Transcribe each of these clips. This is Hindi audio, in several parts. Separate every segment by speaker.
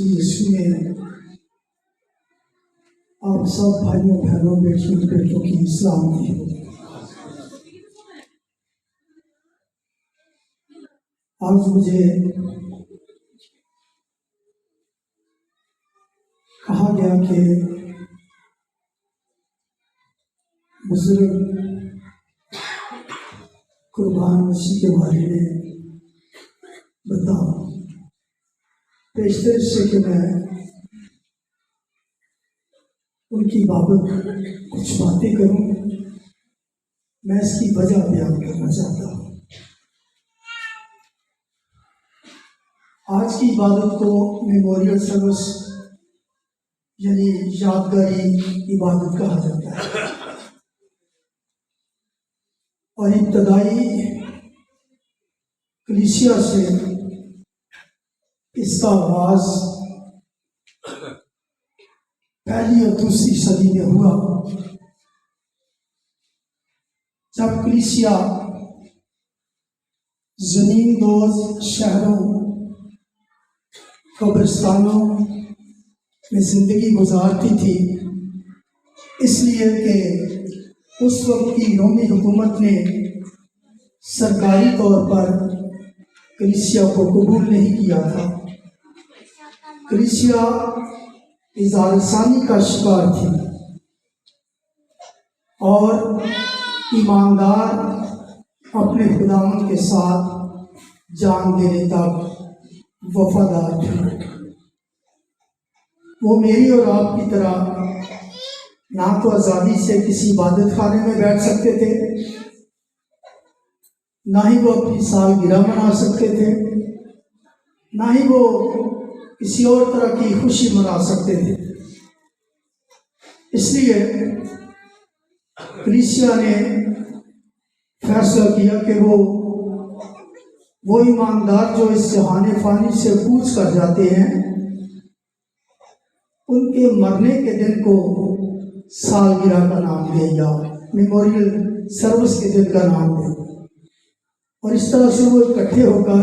Speaker 1: मसीह यीशु में आप सब भाइयों बहनों बेटियों बेटों की सलामती हो। आज मुझे कहा गया कि बुजुर्ग कुर्बान मसीह के बारे में बताओ। पेशतर से कि मैं उनकी बाबत कुछ बातें करूं, मैं इसकी वजह बयान करना चाहता हूं। आज की इबादत को मेमोरियल सर्विस यानी यादगारी इबादत कहा जाता है और इब्तदाई कलीसिया से इसका आगाज पहली और दूसरी सदी में हुआ, जब कलीसिया ज़मींदोज़ शहरों कब्रिस्तानों में जिंदगी गुजारती थी, इसलिए कि उस वक्त की रोमी हुकूमत ने सरकारी तौर पर कलीसिया को कबूल नहीं किया था। कलीसिया इज़ारसानी का शिकार थी और ईमानदार अपने खुदावंद के साथ जान देने तक वफादार थे। वो मेरी और आपकी तरह ना तो आज़ादी से किसी इबादत खाने में बैठ सकते थे, ना ही वो अपनी सालगिरह मना सकते थे, ना ही वो किसी और तरह की खुशी मना सकते थे। इसलिए कलीसिया ने फैसला किया कि वो ईमानदार जो इस जहाने फानी से कूच कर जाते हैं, उनके मरने के दिन को सालगिरह का नाम दे या मेमोरियल सर्विस के दिन का नाम दे। और इस तरह से वो इकट्ठे होकर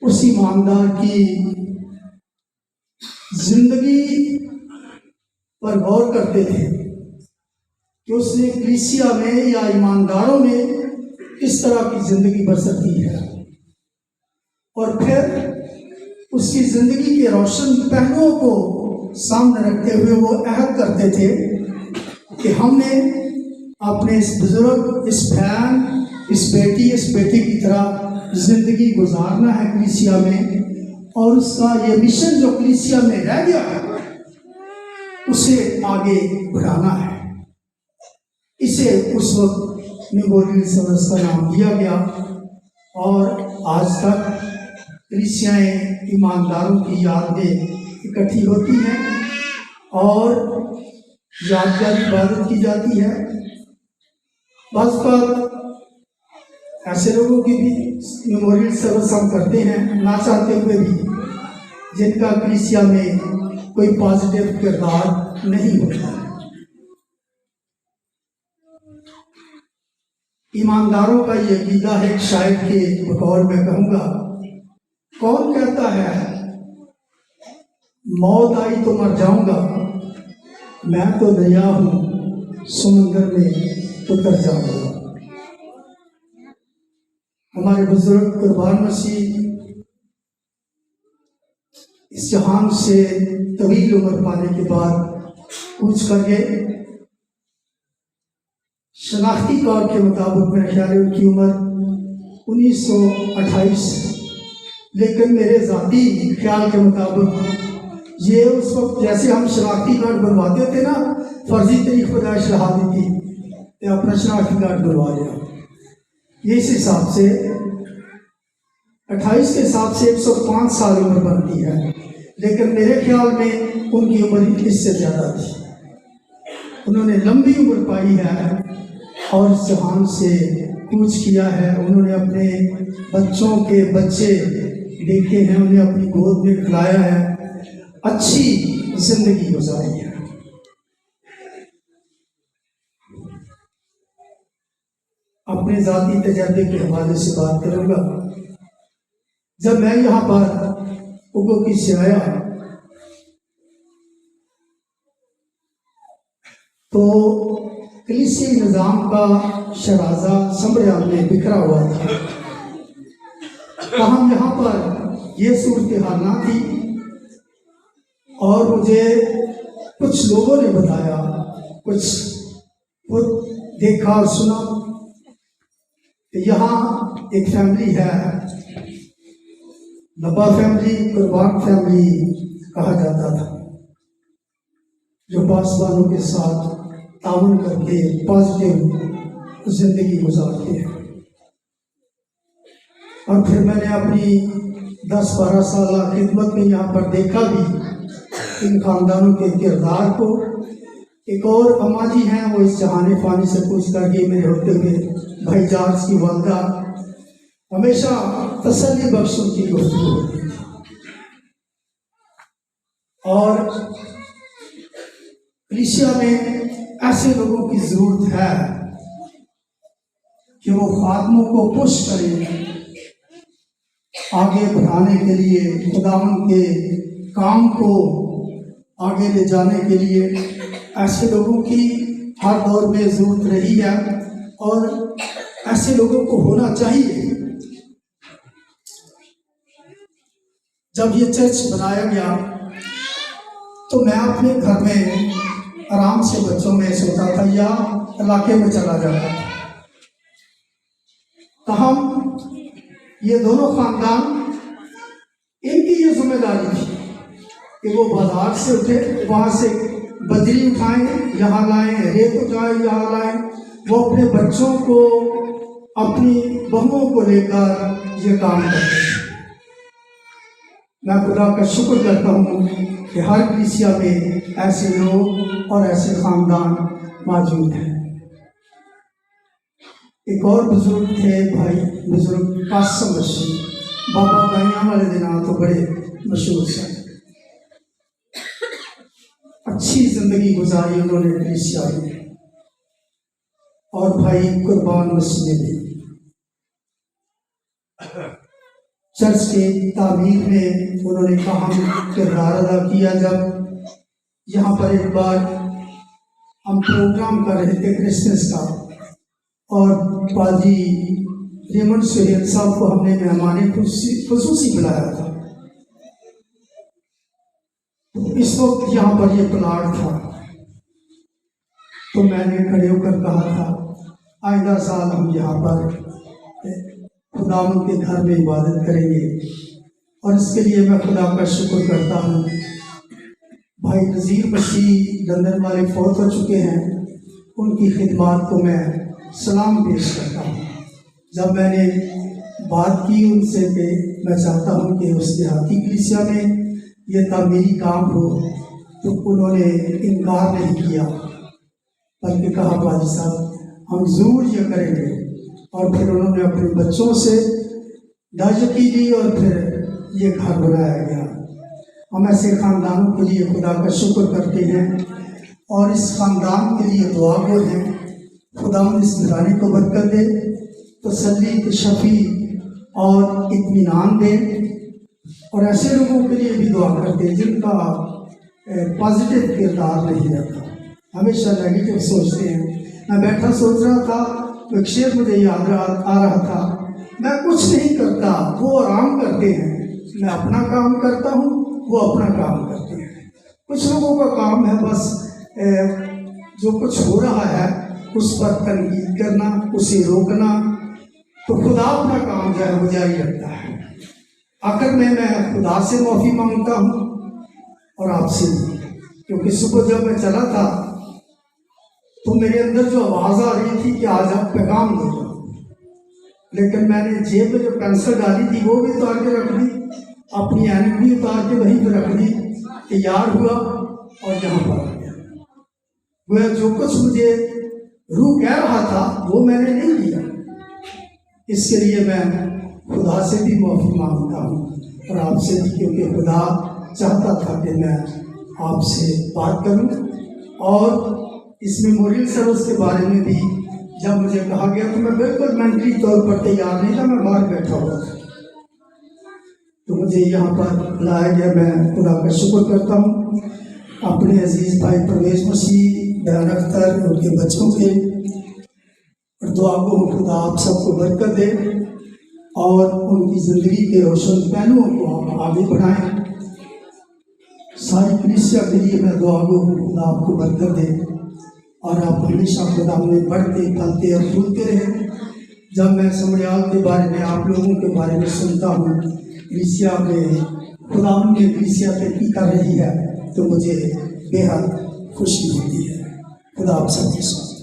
Speaker 1: उस ईमानदार की जिंदगी पर गौर करते थे कि उसने कलीसिया में या ईमानदारों में किस तरह की जिंदगी बसर की है, और फिर उसकी जिंदगी के रोशन पहलुओं को सामने रखते हुए वो अहद करते थे कि हमने अपने इस बुजुर्ग, इस बहन, इस बेटी की तरह जिंदगी गुजारना है कलीसिया में, और उसका ये मिशन जो कलीसिया में रह गया है उसे आगे बढ़ाना है। इसे उस वक्त मेमोरियल सर्विस का नाम दिया गया और आज तक कलीसियाएं ईमानदारों की याद में इकट्ठी होती हैं और यादगार इबादत की जाती है। बस पर ऐसे लोगों की भी मेमोरियल सर्विस हम करते हैं, ना चाहते हुए भी, जिनका कलीसिया में कोई पॉजिटिव किरदार नहीं होता है। ईमानदारों का ये अकीदा है, शायद के बकौल में कहूँगा, कौन कहता है मौत आई तो मर जाऊंगा, मैं तो दरिया हूँ समुंदर में उतर जाऊंगा। हमारे बुजुर्ग कुर्बान मसीह इस जहान से तवील उम्र पाने के बाद कूच कर गए। शनाख्ती तौर के मुताबिक मेरे ख्याल है उनकी उम्र 1928, लेकिन मेरे ज़ाती ख्याल के मुताबिक ये उस वक्त जैसे हम शनाख्ती कार्ड बनवाते थे ना, फर्जी तरीक पैदाइश रहा दी थी या अपना शनाख्ती कार्ड बनवा लिया, ये इस हिसाब से 28 के हिसाब से 105 साल उम्र बनती है, लेकिन मेरे ख्याल में उनकी उम्र इससे ज़्यादा थी। उन्होंने लंबी उम्र पाई है और इस जहान से कूच किया है। उन्होंने अपने बच्चों के बच्चे देखे हैं, उन्हें अपनी गोद में खिलाया है, अच्छी जिंदगी गुजारी है। अपने ज़ाती तजर्बे के हवाले से बात करूँगा। जब मैं यहाँ पर उगो की से आया तो कलीसियाई निज़ाम का शराजा समरिया में बिखरा हुआ था। हम यहाँ पर ये सूरत हाल ना थी और मुझे कुछ लोगों ने बताया, कुछ खुद देखा और सुना। यहाँ एक फैमिली है, लब्बा फैमिली, कुर्बान फैमिली कहा जाता था, जो पासवानों के साथ ताउन करके पॉजिटिव जिंदगी गुजारते हैं। और फिर मैंने अपनी 10-12 साल खिदमत में यहाँ पर देखा भी इन खानदानों के किरदार को। एक और अम्मा जी हैं, वो इस जहाने फानी से पूछ करके मेरे होते हुए भाई जॉर्ज की वालदा हमेशा तसल्ली बख्शों की गुफ्तगू होती थी। और कलीसिया में ऐसे लोगों की जरूरत है कि वो खादमों को पुश करें आगे बढ़ाने के लिए, खुदावंद के काम को आगे ले जाने के लिए। ऐसे लोगों की हर दौर में जरूरत रही है और ऐसे लोगों को होना चाहिए। जब ये चर्च बनाया गया तो मैं अपने घर में आराम से बच्चों में सोता था या इलाके में चला जाता था। तो हम ये दोनों खानदान, इनकी ये जिम्मेदारी थी कि वो बाजार से उठे, वहां से बजरी उठाएं यहाँ लाएं, रेत उठाएं यहाँ लाएं। वो अपने बच्चों को, अपनी बहुओं को लेकर ये काम करते हैं। मैं खुदा का शुक्र करता हूँ कि हर कलीसिया में ऐसे लोग और ऐसे खानदान मौजूद हैं। एक और बुजुर्ग थे, भाई बुजुर्ग कासम मसीह, बाबा गाइयां वाले दिन तो बड़े मशहूर थे। अच्छी जिंदगी गुजारी उन्होंने कलीसिया में, और भाई कुर्बान मसीह ने भी चर्च के तामीर में उन्होंने अहम किरदार अदा किया। जब यहाँ पर एक बार हम प्रोग्राम कर रहे थे क्रिसमस का, और पाजी रेमंड सुहेल साहब को हमने मेहमान खुसूसी बुलाया था। तो इस वक्त यहाँ पर ये प्लाट था, तो मैंने खड़े होकर कहा था आइंदा साल हम यहाँ पर खुदावंद के घर में इबादत करेंगे। और इसके लिए मैं खुदा का शुक्र करता हूँ। भाई नज़ीर मसीह लंदन वाले फौत हो चुके हैं, उनकी खिदमत को मैं सलाम पेश करता हूँ। जब मैंने बात की उनसे कि मैं चाहता हूँ कि उस देहाती कलीसिया में ये तामीरी काम हो, तो उन्होंने इनकार नहीं किया, बल्कि कहा बाजी साहब हम ज़रूर ये करेंगे। और फिर उन्होंने अपने बच्चों से दायकी दी और फिर ये घर बनाया गया। हम ऐसे ख़ानदानों के लिए खुदा का शुक्र करते हैं और इस ख़ानदान के लिए दुआ गो हैं। खुदा इस घराने को बरकत दे, तसल्ली, शफी और इत्मीनान दे। और ऐसे लोगों के लिए भी दुआ करते हैं जिनका पॉजिटिव किरदार नहीं रहता, हमेशा नेगेटिव सोचते हैं। मैं बैठा सोच रहा था तो एक शेर मुझे याद आ रहा था, मैं कुछ नहीं करता वो आराम करते हैं, मैं अपना काम करता हूँ वो अपना काम करते हैं। कुछ लोगों का काम है बस जो कुछ हो रहा है उस पर तनकीद करना, उसे रोकना। तो खुदा अपना काम जो है वो जारी रखता है। आखिर में मैं खुदा से माफ़ी मांगता हूँ और आपसे भी, क्योंकि सुबह जब मैं चला था तो मेरे अंदर जो आवाज़ आ रही थी कि आज आप पैगाम दो, लेकिन मैंने जेब में जो पेंसिल डाली थी वो भी उतार के रख दी, अपनी ऐनक भी उतार के वहीं पर रख दी, तैयार हुआ और यहाँ पर आ गया। वह जो कुछ मुझे रूह कह रहा था वो मैंने नहीं लिया। इसके लिए मैं खुदा से भी माफ़ी मांगता हूँ और आपसे भी, क्योंकि खुदा चाहता था कि मैं आपसे बात करूँ। और इस मेमोरियल सर्विस के बारे में भी जब मुझे कहा गया तो मैं बिल्कुल मेंटली तौर पर तैयार नहीं था, मैं बाहर बैठा हुआ था। तो मुझे यहाँ पर लाया गया, मैं खुदा का शुक्र करता हूँ अपने अजीज़ भाई परवेज मसीह, बयान अख्तर, उनके बच्चों के, और दुआ को खुदा आप सबको बरकत दे और उनकी ज़िंदगी के रोशन पहलुओं को आप आगे बढ़ाएं। सारी कलीसिया के लिए मैं दुआ को खुदा आपको बरकत दे और आप हमेशा खुदा में बढ़ते फलते और फूलते रहें। जब मैं समयाल के बारे में, आप लोगों के बारे में सुनता हूँ, कलीसिया में खुदा ने कलीसिया तरक्की कर रही है, तो मुझे बेहद खुशी होती है। खुदा आप सबके साथ।